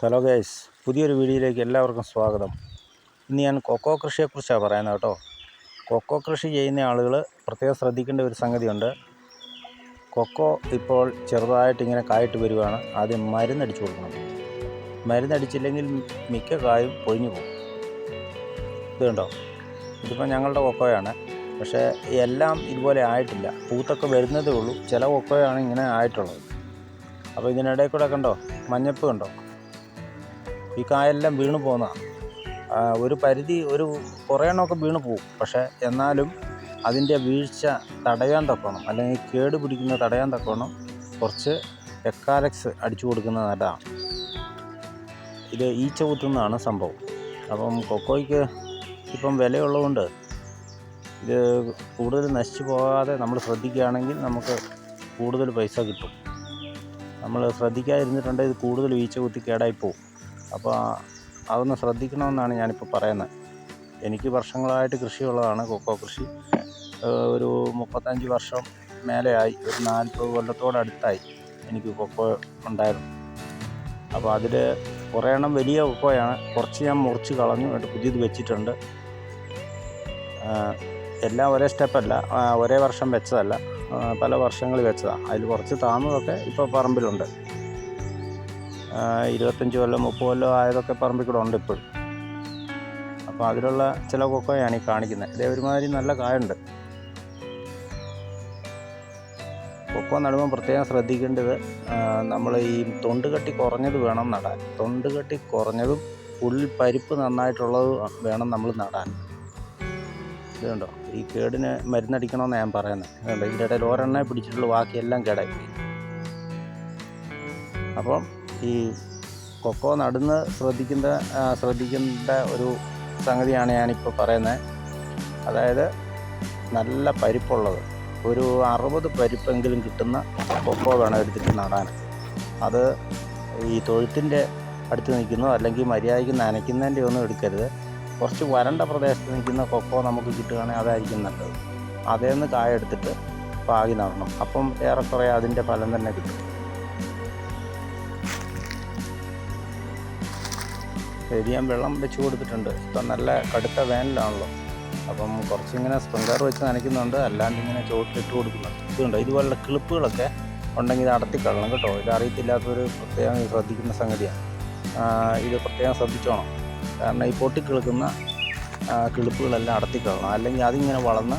Hello guys, പുതിയൊരു വീഡിയോയിലേക്ക് എല്ലാവർക്കും സ്വാഗതം. ഇന്ന് ഞാൻ കൊക്കോ കൃഷിയെക്കുറിച്ചാണ് പറയുന്നത് കേട്ടോ. കൊക്കോ കൃഷി ചെയ്യുന്ന ആളുകൾ പ്രത്യേകം ശ്രദ്ധിക്കേണ്ട ഒരു സംഗതിയുണ്ട്. കൊക്കോ ഇപ്പോൾ ചെറുതായിട്ട് ഇങ്ങനെ കായിട്ട് വരികയാണ്. ആദ്യം മരുന്നടിച്ചു കൊടുക്കണം. മരുന്നടിച്ചില്ലെങ്കിൽ മിക്ക കായും പൊഴിഞ്ഞു പോകും. ഇത് കണ്ടോ, ഇതിപ്പോൾ ഞങ്ങളുടെ കൊക്കോയാണ്. പക്ഷേ എല്ലാം ഇതുപോലെ ആയിട്ടില്ല. പൂത്തൊക്കെ വരുന്നതേ ഉള്ളൂ. ചില കൊക്കോയാണ് ഇങ്ങനെ ആയിട്ടുള്ളത്. അപ്പോൾ ഇതിനിടയിൽ കൂടെ കണ്ടോ, മഞ്ഞപ്പ് കണ്ടോ, ഈ കായെല്ലാം വീണ് പോകുന്നതാണ്. ഒരു പരിധി കുറേ എണ്ണമൊക്കെ വീണ് പോകും. പക്ഷേ എന്നാലും അതിൻ്റെ വീഴ്ച തടയാൻ തക്കോണം, അല്ലെങ്കിൽ കേട് പിടിക്കുന്നത് തടയാൻ തക്കോണം കുറച്ച് എക്കാലക്സ് അടിച്ചു കൊടുക്കുന്നത് നല്ലതാണ്. ഇത് ഈച്ച കുത്തുന്നതാണ് സംഭവം. അപ്പം കൊക്കോയ്ക്ക് ഇപ്പം വിലയുള്ളതുകൊണ്ട് ഇത് കൂടുതൽ നശിച്ചു പോകാതെ നമ്മൾ ശ്രദ്ധിക്കുകയാണെങ്കിൽ നമുക്ക് കൂടുതൽ പൈസ കിട്ടും. നമ്മൾ ശ്രദ്ധിക്കാതിരുന്നിട്ടുണ്ടെങ്കിൽ ഇത് കൂടുതൽ ഈച്ച കുത്തി കേടായിപ്പോവും. അപ്പോൾ അതൊന്ന് ശ്രദ്ധിക്കണമെന്നാണ് ഞാനിപ്പോൾ പറയുന്നത്. എനിക്ക് വർഷങ്ങളായിട്ട് കൃഷിയുള്ളതാണ്, കൊക്കോ കൃഷി. ഒരു 35 വർഷം മേലെയായി, ഒരു 40 കൊല്ലത്തോടടുത്തായി എനിക്ക് കൊക്കോ ഉണ്ടായിരുന്നു. അപ്പോൾ അതിൽ കുറേ എണ്ണം വലിയ കൊക്കോയാണ്. കുറച്ച് ഞാൻ മുറിച്ച് കളഞ്ഞു, എന്നിട്ട് പുതിയത് വെച്ചിട്ടുണ്ട്. എല്ലാം ഒരേ സ്റ്റെപ്പല്ല, ഒരേ വർഷം വെച്ചതല്ല, പല വർഷങ്ങൾ വെച്ചതാണ്. അതിൽ കുറച്ച് താന്നതൊക്കെ ഇപ്പോൾ പറമ്പിലുണ്ട്. 25 കൊല്ലം 30 കൊല്ലം ആയതൊക്കെ പറമ്പിൽ കൂടെ ഉണ്ട് ഇപ്പോഴും. അപ്പോൾ അതിലുള്ള ചില കൊക്കോയാണ് ഈ കാണിക്കുന്നത്. ഇതേ ഒരുമാതിരി നല്ല കായുണ്ട്. കൊക്കോ നടുമ്പോൾ പ്രത്യേകം ശ്രദ്ധിക്കേണ്ടത്, നമ്മൾ ഈ തൊണ്ടുകട്ടി കുറഞ്ഞത് വേണം നടാൻ. തൊണ്ടുകട്ടി കുറഞ്ഞതും പരിപ്പ് നന്നായിട്ടുള്ളത് വേണം നമ്മൾ നടാൻ. ഇത് കണ്ടോ, ഈ കേടിന് മരുന്നടിക്കണമെന്ന് ഞാൻ പറയുന്നത്. അതുകൊണ്ട് ഇതിൻ്റെ ഇടയിൽ ഒരെണ്ണേ പിടിച്ചിട്ടുള്ളൂ, ബാക്കിയെല്ലാം കേടായിപ്പോയി. അപ്പം ഈ കൊക്കോ നടുന്ന് ശ്രദ്ധിക്കേണ്ട ഒരു സംഗതിയാണ് ഞാനിപ്പോൾ പറയുന്നത്. അതായത് നല്ല പരിപ്പുള്ളത്, ഒരു 60 പരിപ്പെങ്കിലും കിട്ടുന്ന കൊക്കോ വേണം എടുത്തിട്ട് നടാൻ. അത് ഈ തൊഴുത്തിൻ്റെ അടുത്ത് നിൽക്കുന്നോ അല്ലെങ്കിൽ മര്യാദയ്ക്ക് നനയ്ക്കുന്നതിൻ്റെ ഒന്നും എടുക്കരുത്. കുറച്ച് വരണ്ട പ്രദേശത്ത് നിൽക്കുന്ന കൊക്കോ നമുക്ക് കിട്ടുകയാണെങ്കിൽ അതായിരിക്കും നല്ലത്. അതേ നിന്ന് കായ എടുത്തിട്ട് പാകി നടണം. അപ്പം ഏറെക്കുറെ അതിൻ്റെ ഫലം തന്നെ കിട്ടും. ഞാൻ വെള്ളം വെച്ച് കൊടുത്തിട്ടുണ്ട്. ഇപ്പം നല്ല കടുത്ത വേനലാണല്ലോ. അപ്പം കുറച്ചിങ്ങനെ സ്പ്രിംഗ്ലർ വെച്ച് നനയ്ക്കുന്നുണ്ട്, അല്ലാണ്ട് ഇങ്ങനെ ചോട്ടിലിട്ട് കൊടുക്കുന്നുണ്ട്. ഇതുണ്ട്, ഇതുപോലുള്ള കിളിപ്പുകളൊക്കെ ഉണ്ടെങ്കിൽ ഇത് അടർത്തിക്കളണം കേട്ടോ. ഇത് അറിയത്തില്ലാത്തൊരു പ്രത്യേകം ശ്രദ്ധിക്കുന്ന സംഗതിയാണ്. ഇത് പ്രത്യേകം ശ്രദ്ധിച്ചോണം. കാരണം ഈ പൊട്ടിക്കിളിക്കുന്ന കിളിപ്പുകളെല്ലാം അടർത്തിക്കളണം, അല്ലെങ്കിൽ അതിങ്ങനെ വളർന്ന്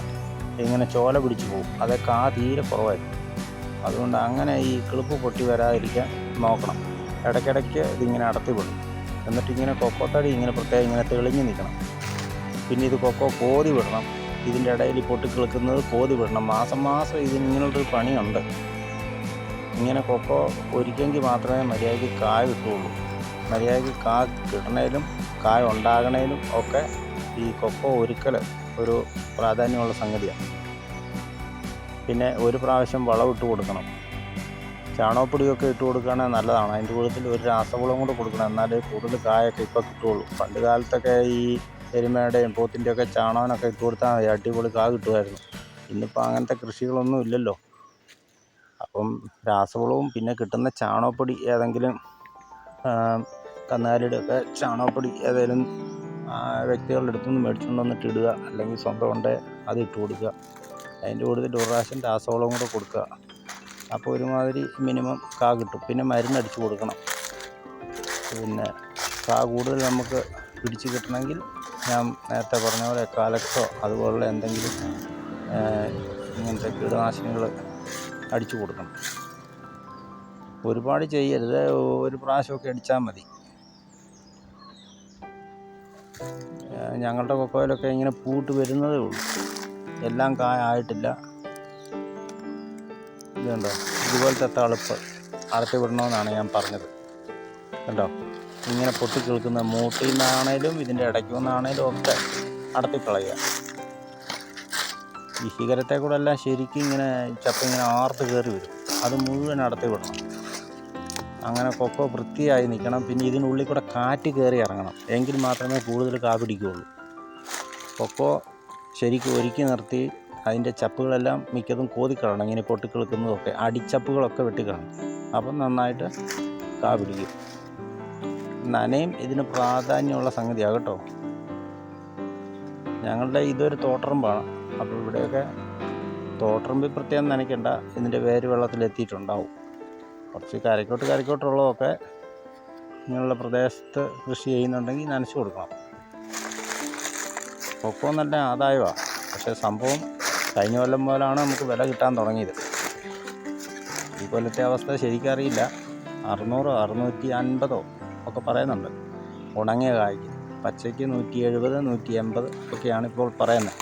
ഇങ്ങനെ ചോല പിടിച്ച് പോകും. അതേ കാ തീരെ കുറവായിരിക്കും. അതുകൊണ്ട് അങ്ങനെ ഈ കിളിപ്പ് പൊട്ടി വരാതിരിക്കാൻ നോക്കണം. ഇടയ്ക്കിടയ്ക്ക് ഇതിങ്ങനെ അടർത്തി വിടും. എന്നിട്ടിങ്ങനെ കൊക്കോത്തടി ഇങ്ങനെ പ്രത്യേകം ഇങ്ങനെ തെളിഞ്ഞ് നിൽക്കണം. പിന്നെ ഇത് കൊക്കോ കോതി വിടണം. ഇതിൻ്റെ ഇടയിൽ പൊട്ടിക്കിളിക്കുന്നത് കോതി വിടണം. മാസം ഇതിനിങ്ങനൊരു പണിയുണ്ട്. ഇങ്ങനെ കൊക്കോ ഒരുക്കെങ്കിൽ മാത്രമേ മര്യാദയ്ക്ക് കായ കിട്ടുകയുള്ളൂ. മര്യാദയ്ക്ക് കായ കിട്ടണേലും കായ ഉണ്ടാകണേലും ഒക്കെ ഈ കൊക്കോ ഒരുക്കൽ ഒരു പ്രാധാന്യമുള്ള സംഗതിയാണ്. പിന്നെ ഒരു പ്രാവശ്യം വളമിട്ട് കൊടുക്കണം. ചാണകപ്പൊടിയൊക്കെ ഇട്ട് കൊടുക്കുകയാണെങ്കിൽ നല്ലതാണ്. അതിൻ്റെ കൂട്ടത്തിൽ ഒരു രാസവളം കൂടെ കൊടുക്കണം, എന്നാലേ കൂടുതൽ കായൊക്കെ ഇപ്പോൾ കിട്ടുകയുള്ളൂ. പണ്ട് കാലത്തൊക്കെ ഈ എരുമയുടെയും പോത്തിൻ്റെയൊക്കെ ചാണകനൊക്കെ ഇട്ട് കൊടുത്താൽ മതി, അടിപൊളി കാ കിട്ടുമായിരുന്നു. ഇന്നിപ്പോൾ അങ്ങനത്തെ കൃഷികളൊന്നും ഇല്ലല്ലോ. അപ്പം രാസവളവും പിന്നെ കിട്ടുന്ന ചാണകപ്പൊടി, ഏതെങ്കിലും കന്നാലിയുടെയൊക്കെ ചാണകപ്പൊടി ഏതെങ്കിലും വ്യക്തികളുടെ അടുത്തുനിന്ന് മേടിച്ചുകൊണ്ട് വന്നിട്ട് ഇടുക, അല്ലെങ്കിൽ സ്വന്തം കൊണ്ട് അത് ഇട്ട് കൊടുക്കുക. അതിൻ്റെ കൂട്ടത്തിൽ ഒരു പ്രാവശ്യം രാസവളവും കൂടെ കൊടുക്കുക. അപ്പോൾ ഒരുമാതിരി മിനിമം കാ കിട്ടും. പിന്നെ മരുന്നടിച്ച് കൊടുക്കണം. പിന്നെ കാ കൂടുതൽ നമുക്ക് പിടിച്ച് കിട്ടണമെങ്കിൽ ഞാൻ നേരത്തെ പറഞ്ഞ പോലെ കാലക്സോ അതുപോലുള്ള എന്തെങ്കിലും ഇങ്ങനത്തെ കീടനാശിനികൾ അടിച്ചു കൊടുക്കണം. ഒരുപാട് ചെയ്യരുത്, ഒരു പ്രാവശ്യമൊക്കെ അടിച്ചാൽ മതി. ഞങ്ങളുടെ കൊക്കോയിലൊക്കെ ഇങ്ങനെ പൂട്ട് വരുന്നതേ ഉള്ളൂ, എല്ലാം കായ ആയിട്ടില്ല. ഇതുണ്ടോ, ഇതുപോലത്തെ തളുപ്പ് അടത്തി വിടണമെന്നാണ് ഞാൻ പറഞ്ഞത്. കണ്ടോ, ഇങ്ങനെ പൊട്ടിക്കിളിക്കുന്ന മൂട്ടിൽ നിന്നാണേലും ഇതിൻ്റെ ഇടയ്ക്ക് നിന്നാണേലും ഒക്കെ അടത്തിക്കളയുക. ഈ ശിഖരത്തെ കൂടെ എല്ലാം ശരിക്കും ഇങ്ങനെ ചപ്പിങ്ങനെ ആർത്ത് കയറി വരും. അത് മുഴുവൻ അടത്തി വിടണം. അങ്ങനെ കൊക്കോ വൃത്തിയായി നിൽക്കണം. പിന്നെ ഇതിനുള്ളിൽ കൂടെ കാറ്റ് കയറി ഇറങ്ങണം, എങ്കിൽ മാത്രമേ കൂടുതൽ കാ പിടിക്കുകയുള്ളൂ. കൊക്കോ ശരിക്കും ഒരുക്കി നിർത്തി അതിൻ്റെ ചപ്പുകളെല്ലാം മിക്കതും കോതിക്കളണം. ഇങ്ങനെ പൊട്ടിക്കിളിക്കുന്നതൊക്കെ അടിച്ചപ്പുകളൊക്കെ വെട്ടിക്കളണം. അപ്പം നന്നായിട്ട് കാ പിടിക്കും. നനയും ഇതിന് പ്രാധാന്യമുള്ള സംഗതിയാണ് കേട്ടോ. ഞങ്ങളുടെ ഇതൊരു തോട്ടറമ്പാണ്. അപ്പോൾ ഇവിടെയൊക്കെ തോട്ടറമ്പിൽ പ്രത്യേകം നനയ്ക്കണ്ട, ഇതിൻ്റെ വേര് വെള്ളത്തിലെത്തിയിട്ടുണ്ടാവും. കുറച്ച് കരയ്ക്കോട്ടുള്ളതൊക്കെ നിങ്ങളുടെ പ്രദേശത്ത് കൃഷി ചെയ്യുന്നുണ്ടെങ്കിൽ നനച്ചു കൊടുക്കണം. കൊക്കോ നല്ല ആദായമാണ്. പക്ഷേ സംഭവം കഴിഞ്ഞ കൊല്ലം മുതലാണ് നമുക്ക് വില കിട്ടാൻ തുടങ്ങിയത്. ഈ കൊല്ലത്തെ അവസ്ഥ ശരിക്കറിയില്ല. 600, 650 ഒക്കെ പറയുന്നുണ്ട് ഉണങ്ങിയ കായ്ക്ക്. പച്ചയ്ക്ക് 170, 180 ഒക്കെയാണ് ഇപ്പോൾ പറയുന്നത്.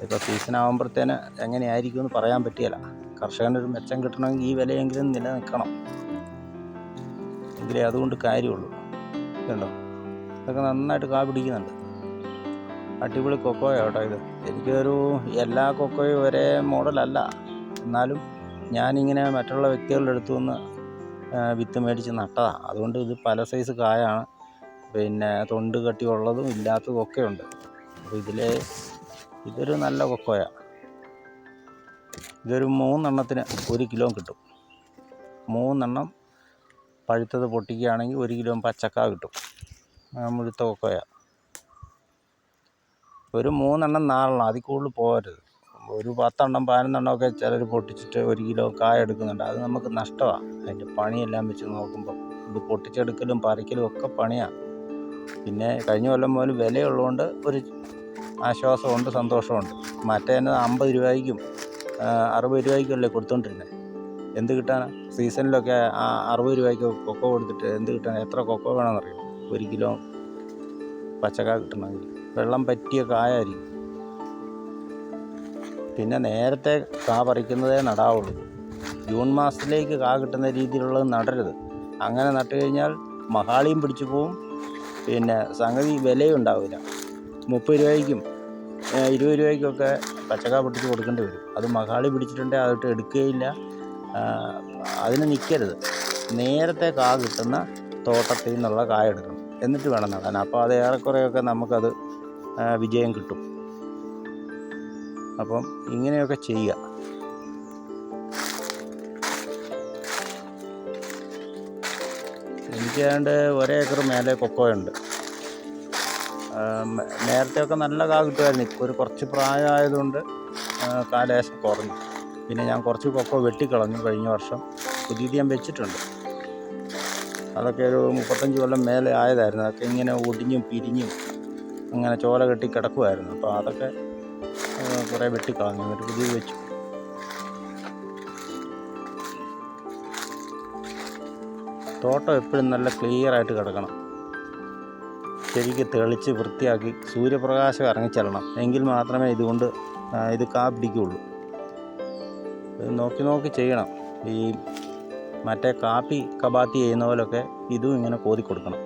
ഇപ്പോൾ സീസൺ ആകുമ്പോഴത്തേന് എങ്ങനെയായിരിക്കും എന്ന് പറയാൻ പറ്റിയില്ല. കർഷകനൊരു മെച്ചം കിട്ടണമെങ്കിൽ ഈ വിലയെങ്കിലും നിലനിൽക്കണം, എങ്കിലേ അതുകൊണ്ട് കാര്യമുള്ളൂ. കണ്ടോ, ഇതൊക്കെ നന്നായിട്ട് കാ പിടിക്കുന്നുണ്ട്. അടിപൊളി കൊക്കോയാണ് കേട്ടോ ഇത്. എനിക്കൊരു എല്ലാ കൊക്കോയും ഒരേ മോഡലല്ല, എന്നാലും ഞാനിങ്ങനെ മറ്റുള്ള വ്യക്തികളുടെ അടുത്തു നിന്ന് വിത്ത് മേടിച്ച് നട്ടതാണ്. അതുകൊണ്ട് ഇത് പല സൈസ് കായാണ്. പിന്നെ തൊണ്ട് കട്ടിയുള്ളതും ഇല്ലാത്തതും ഒക്കെ ഉണ്ട്. അപ്പോൾ ഇതൊരു നല്ല കൊക്കോയാണ്. ഇതൊരു 3 എണ്ണത്തിന് 1 കിലോ കിട്ടും. 3 എണ്ണം പഴുത്തത് പൊട്ടിക്കുകയാണെങ്കിൽ 1 കിലോ പച്ചക്ക കിട്ടും. മുഴുത്ത കൊക്കോയാണ്. ഒരു 3 എണ്ണം 4 എണ്ണം, അതിൽ കൂടുതൽ പോകരുത്. ഒരു 10 എണ്ണം 11 എണ്ണമൊക്കെ ചിലർ പൊട്ടിച്ചിട്ട് 1 കിലോ കായ എടുക്കുന്നുണ്ട്. അത് നമുക്ക് നഷ്ടമാണ്. അതിൻ്റെ പണിയെല്ലാം വെച്ച് നോക്കുമ്പോൾ ഇത് പൊട്ടിച്ചെടുക്കലും പറിക്കലും ഒക്കെ പണിയാണ്. പിന്നെ കഴിഞ്ഞ കൊല്ലം മുതൽ വിലയുള്ളതുകൊണ്ട് ഒരു ആശ്വാസമുണ്ട്, സന്തോഷമുണ്ട്. മറ്റേതിന് 50 രൂപയ്ക്കും 60 രൂപയ്ക്കല്ലേ കൊടുത്തുകൊണ്ടിരുന്നത്. എന്ത് കിട്ടാനാണ്? സീസണിലൊക്കെ 60 രൂപയ്ക്ക് കൊക്കോ കൊടുത്തിട്ട് എന്ത് കിട്ടാൻ? എത്ര കൊക്കോ വേണമെന്നറിയും 1 കിലോ പച്ചക്ക കിട്ടണമെങ്കിൽ? വെള്ളം പറ്റിയ കായായിരിക്കും. പിന്നെ നേരത്തെ കാ പറിക്കുന്നതേ നടാവുള്ളൂ. ജൂൺ മാസത്തിലേക്ക് കാ കിട്ടുന്ന രീതിയിലുള്ളത് നടരുത്. അങ്ങനെ നട്ട് കഴിഞ്ഞാൽ മഹാളിയും പിടിച്ചു പോവും. പിന്നെ സംഗതി വിലയും ഉണ്ടാവില്ല. 30 രൂപയ്ക്കും 20 രൂപയ്ക്കൊക്കെ പച്ചക്ക പൊട്ടിച്ച് കൊടുക്കേണ്ടി വരും. അത് മഹാളി പിടിച്ചിട്ടുണ്ടെങ്കിൽ അതിട്ട് എടുക്കുകയില്ല. അതിന് നിൽക്കരുത്. നേരത്തെ കാ കിട്ടുന്ന തോട്ടത്തിൽ നിന്നുള്ള കായ എടുക്കണം, എന്നിട്ട് വേണം നടാൻ. അപ്പോൾ അത് ഏറെക്കുറെയൊക്കെ നമുക്കത് വിജയം കിട്ടും. അപ്പം ഇങ്ങനെയൊക്കെ ചെയ്യുക. എനിക്കാണ്ട് 1 ഏക്കർ മേലെ കൊക്കോയുണ്ട്. നേരത്തെയൊക്കെ നല്ല കാ കിട്ടുമായിരുന്നു. ഇപ്പോൾ ഒരു കുറച്ച് പ്രായമായതുകൊണ്ട് കാലേശം കുറഞ്ഞു. പിന്നെ ഞാൻ കുറച്ച് കൊക്കോ വെട്ടിക്കളഞ്ഞു കഴിഞ്ഞ വർഷം. പുതിയത് ഞാൻ വെച്ചിട്ടുണ്ട്. അതൊക്കെ ഒരു 35 കൊല്ലം മേലെ ആയതായിരുന്നു. അതൊക്കെ ഇങ്ങനെ ഒടിഞ്ഞും പിരിഞ്ഞും അങ്ങനെ ചോല കെട്ടി കിടക്കുമായിരുന്നു. അപ്പോൾ അതൊക്കെ കുറേ വെട്ടിക്കളഞ്ഞു, എന്നിട്ട് പുതിയത് വെച്ചു. തോട്ടം എപ്പോഴും നല്ല ക്ലിയറായിട്ട് കിടക്കണം. ശരിക്കും തെളിച്ച് വൃത്തിയാക്കി സൂര്യപ്രകാശം ഇറങ്ങിച്ചെല്ലണം, എങ്കിൽ മാത്രമേ ഇത് കാ പിടിക്കുകയുള്ളൂ. നോക്കി ചെയ്യണം. ഈ മറ്റേ കാപ്പി കബാത്തി ചെയ്യുന്ന പോലൊക്കെ ഇതും ഇങ്ങനെ കോതി കൊടുക്കണം.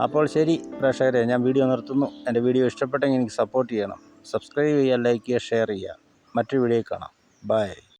അപ്പോൾ ശരി പ്രേക്ഷകരെ, ഞാൻ വീഡിയോ നിർത്തുന്നു. എൻ്റെ വീഡിയോ ഇഷ്ടപ്പെട്ടെങ്കിൽ എനിക്ക് സപ്പോർട്ട് ചെയ്യണം. സബ്സ്ക്രൈബ് ചെയ്യുക, ലൈക്ക് ചെയ്യുക, ഷെയർ ചെയ്യുക. മറ്റൊരു വീഡിയോയിൽ കാണാം. ബൈ.